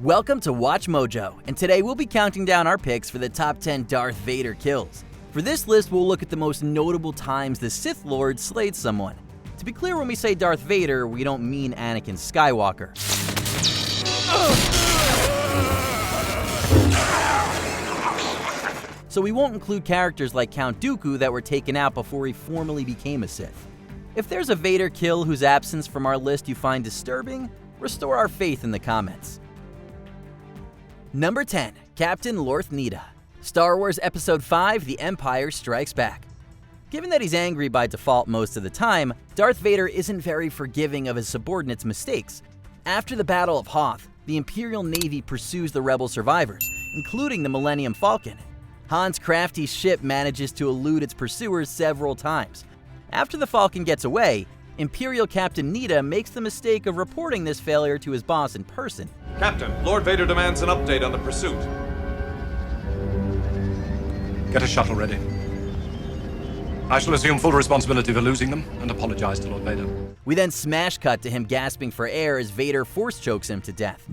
Welcome to Watch Mojo, and today we'll be counting down our picks for the top 10 Darth Vader kills. For this list, we'll look at the most notable times the Sith Lord slayed someone. To be clear, when we say Darth Vader, we don't mean Anakin Skywalker. So we won't include characters like Count Dooku that were taken out before he formally became a Sith. If there's a Vader kill whose absence from our list you find disturbing, restore our faith in the comments. Number 10. Captain Lorth Nida. Star Wars Episode 5, The Empire Strikes Back. Given that he's angry by default most of the time, Darth Vader isn't very forgiving of his subordinates' mistakes. After the Battle of Hoth, the Imperial Navy pursues the rebel survivors, including the Millennium Falcon. Han's crafty ship manages to elude its pursuers several times. After the Falcon gets away, Imperial Captain Nida makes the mistake of reporting this failure to his boss in person. Captain, Lord Vader demands an update on the pursuit. Get a shuttle ready. I shall assume full responsibility for losing them and apologize to Lord Vader. We then smash cut to him gasping for air as Vader force chokes him to death.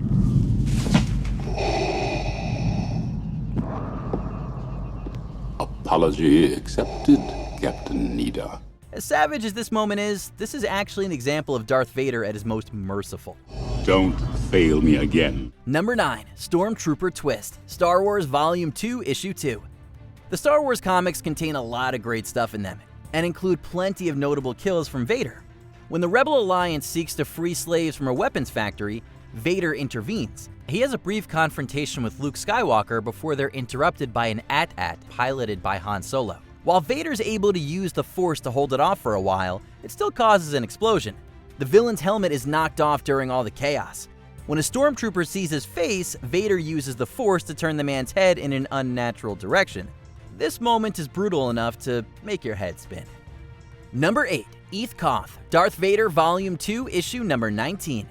Apology accepted, Captain Nida. As savage as this moment is, this is actually an example of Darth Vader at his most merciful. Don't fail me again. Number 9. Stormtrooper Twist. Star Wars Volume 2, Issue 2. The Star Wars comics contain a lot of great stuff in them, and include plenty of notable kills from Vader. When the Rebel Alliance seeks to free slaves from a weapons factory, Vader intervenes. He has a brief confrontation with Luke Skywalker before they're interrupted by an AT-AT piloted by Han Solo. While Vader's able to use the Force to hold it off for a while, it still causes an explosion. The villain's helmet is knocked off during all the chaos. When a stormtrooper sees his face, Vader uses the Force to turn the man's head in an unnatural direction. This moment is brutal enough to make your head spin. Number 8. Eeth Koth. Darth Vader Volume 2, Issue number 19.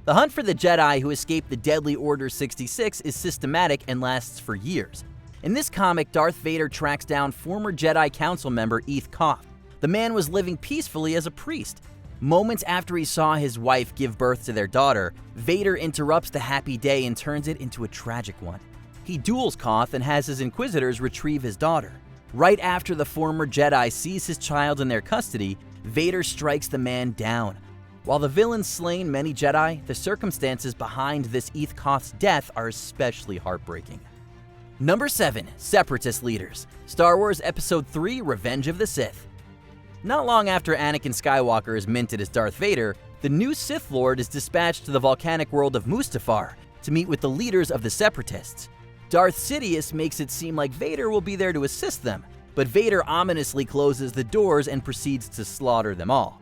The hunt for the Jedi who escaped the deadly Order 66 is systematic and lasts for years. In this comic, Darth Vader tracks down former Jedi Council member Eeth Koth. The man was living peacefully as a priest. Moments after he saw his wife give birth to their daughter, Vader interrupts the happy day and turns it into a tragic one. He duels Koth and has his Inquisitors retrieve his daughter. Right after the former Jedi sees his child in their custody, Vader strikes the man down. While the villain slain many Jedi, the circumstances behind this Eeth Koth's death are especially heartbreaking. Number 7. Separatist Leaders. Star Wars Episode 3, Revenge of the Sith. Not long after Anakin Skywalker is minted as Darth Vader, the new Sith Lord is dispatched to the volcanic world of Mustafar to meet with the leaders of the Separatists. Darth Sidious makes it seem like Vader will be there to assist them, but Vader ominously closes the doors and proceeds to slaughter them all.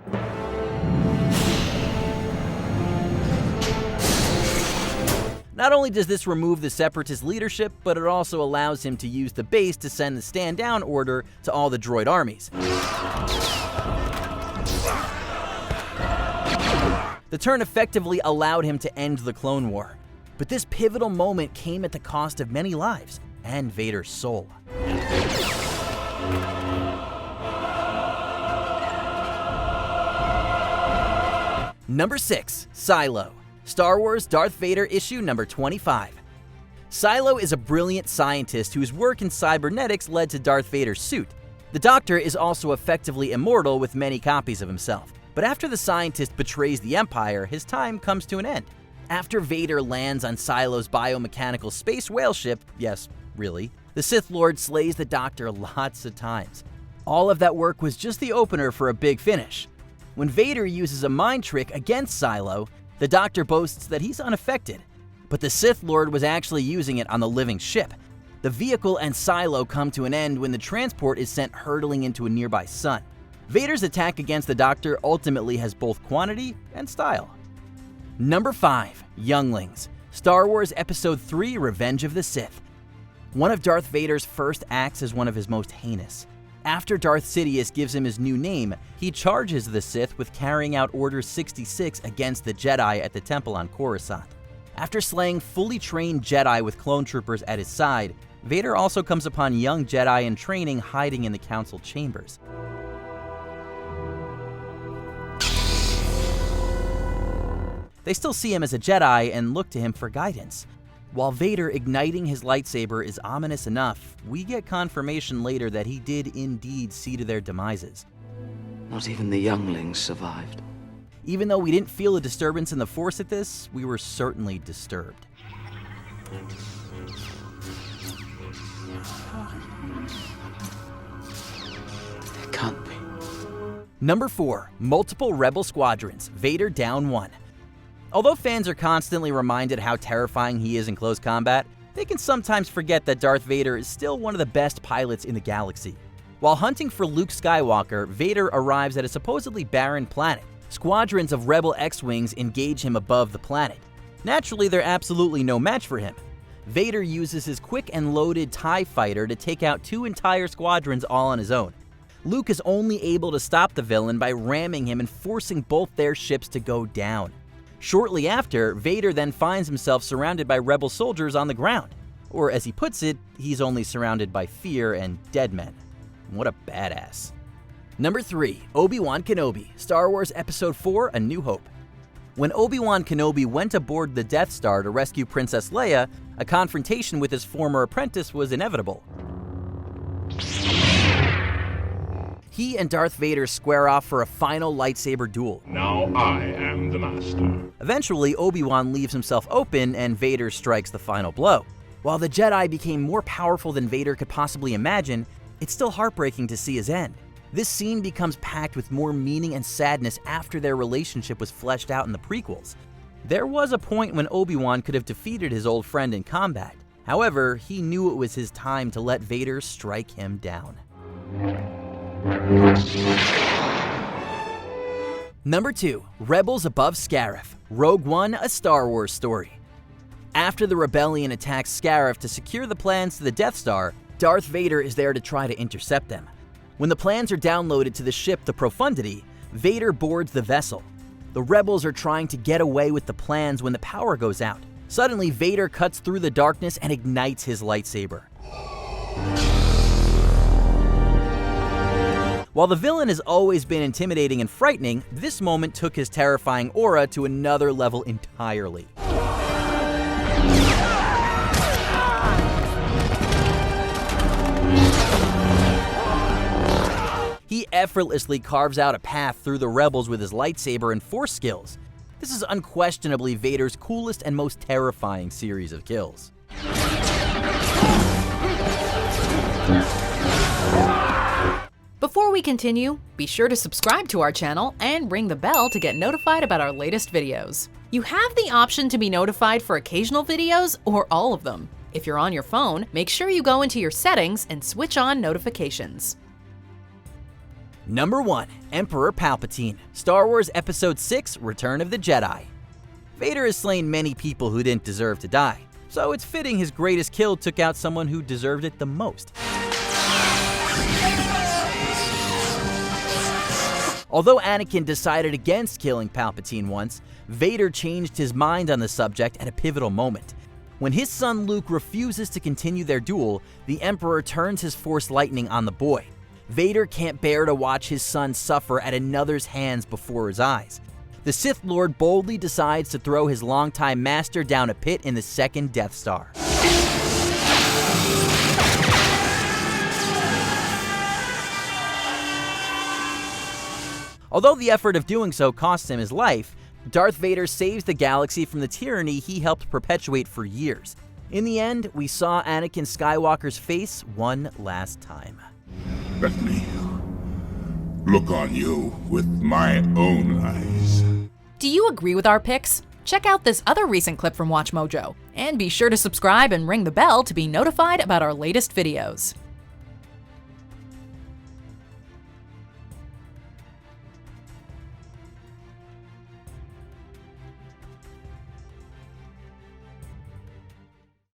Not only does this remove the Separatist leadership, but it also allows him to use the base to send the stand-down order to all the droid armies. The turn effectively allowed him to end the Clone War. But this pivotal moment came at the cost of many lives and Vader's soul. Number 6. Silo. Star Wars Darth Vader Issue number 25. Silo is a brilliant scientist whose work in cybernetics led to Darth Vader's suit. The Doctor is also effectively immortal with many copies of himself. But after the scientist betrays the Empire, his time comes to an end. After Vader lands on Silo's biomechanical space whale ship, yes, really, the Sith Lord slays the Doctor lots of times. All of that work was just the opener for a big finish. When Vader uses a mind trick against Silo, the Doctor boasts that he's unaffected, but the Sith Lord was actually using it on the living ship. The vehicle and Silo come to an end when the transport is sent hurtling into a nearby sun. Vader's attack against the Doctor ultimately has both quantity and style. Number 5. Younglings. Star Wars Episode 3, Revenge of the Sith. One of Darth Vader's first acts is one of his most heinous. After Darth Sidious gives him his new name, he charges the Sith with carrying out Order 66 against the Jedi at the temple on Coruscant. After slaying fully trained Jedi with clone troopers at his side, Vader also comes upon young Jedi in training hiding in the council chambers. They still see him as a Jedi and look to him for guidance. While Vader igniting his lightsaber is ominous enough, we get confirmation later that he did indeed see to their demises. Not even the younglings survived. Even though we didn't feel a disturbance in the Force at this, we were certainly disturbed. There can't be. Number 4. Multiple Rebel squadrons, Vader down 1. Although fans are constantly reminded how terrifying he is in close combat, they can sometimes forget that Darth Vader is still one of the best pilots in the galaxy. While hunting for Luke Skywalker, Vader arrives at a supposedly barren planet. Squadrons of Rebel X-Wings engage him above the planet. Naturally, they're absolutely no match for him. Vader uses his quick and loaded TIE fighter to take out 2 entire squadrons all on his own. Luke is only able to stop the villain by ramming him and forcing both their ships to go down. Shortly after, Vader then finds himself surrounded by Rebel soldiers on the ground. Or as he puts it, he's only surrounded by fear and dead men. What a badass. Number 3. Obi-Wan Kenobi, Star Wars Episode 4, A New Hope. When Obi-Wan Kenobi went aboard the Death Star to rescue Princess Leia, a confrontation with his former apprentice was inevitable. He and Darth Vader square off for a final lightsaber duel. Now I am the master. Eventually, Obi-Wan leaves himself open and Vader strikes the final blow. While the Jedi became more powerful than Vader could possibly imagine, it's still heartbreaking to see his end. This scene becomes packed with more meaning and sadness after their relationship was fleshed out in the prequels. There was a point when Obi-Wan could have defeated his old friend in combat. However, he knew it was his time to let Vader strike him down. Number 2. Rebels Above Scarif, Rogue One, A Star Wars Story. After the rebellion attacks Scarif to secure the plans to the Death Star, Darth Vader is there to try to intercept them. When the plans are downloaded to the ship the Profundity, Vader boards the vessel. The rebels are trying to get away with the plans when the power goes out. Suddenly, Vader cuts through the darkness and ignites his lightsaber. While the villain has always been intimidating and frightening, this moment took his terrifying aura to another level entirely. He effortlessly carves out a path through the rebels with his lightsaber and force skills. This is unquestionably Vader's coolest and most terrifying series of kills. Before we continue, be sure to subscribe to our channel and ring the bell to get notified about our latest videos. You have the option to be notified for occasional videos or all of them. If you're on your phone, make sure you go into your settings and switch on notifications. Number 1. Emperor Palpatine, Star Wars Episode 6, Return of the Jedi. Vader has slain many people who didn't deserve to die, so it's fitting his greatest kill took out someone who deserved it the most. Although Anakin decided against killing Palpatine once, Vader changed his mind on the subject at a pivotal moment. When his son Luke refuses to continue their duel, the Emperor turns his Force lightning on the boy. Vader can't bear to watch his son suffer at another's hands before his eyes. The Sith Lord boldly decides to throw his longtime master down a pit in the second Death Star. Although the effort of doing so costs him his life, Darth Vader saves the galaxy from the tyranny he helped perpetuate for years. In the end, we saw Anakin Skywalker's face one last time. Let me look on you with my own eyes. Do you agree with our picks? Check out this other recent clip from WatchMojo, and be sure to subscribe and ring the bell to be notified about our latest videos.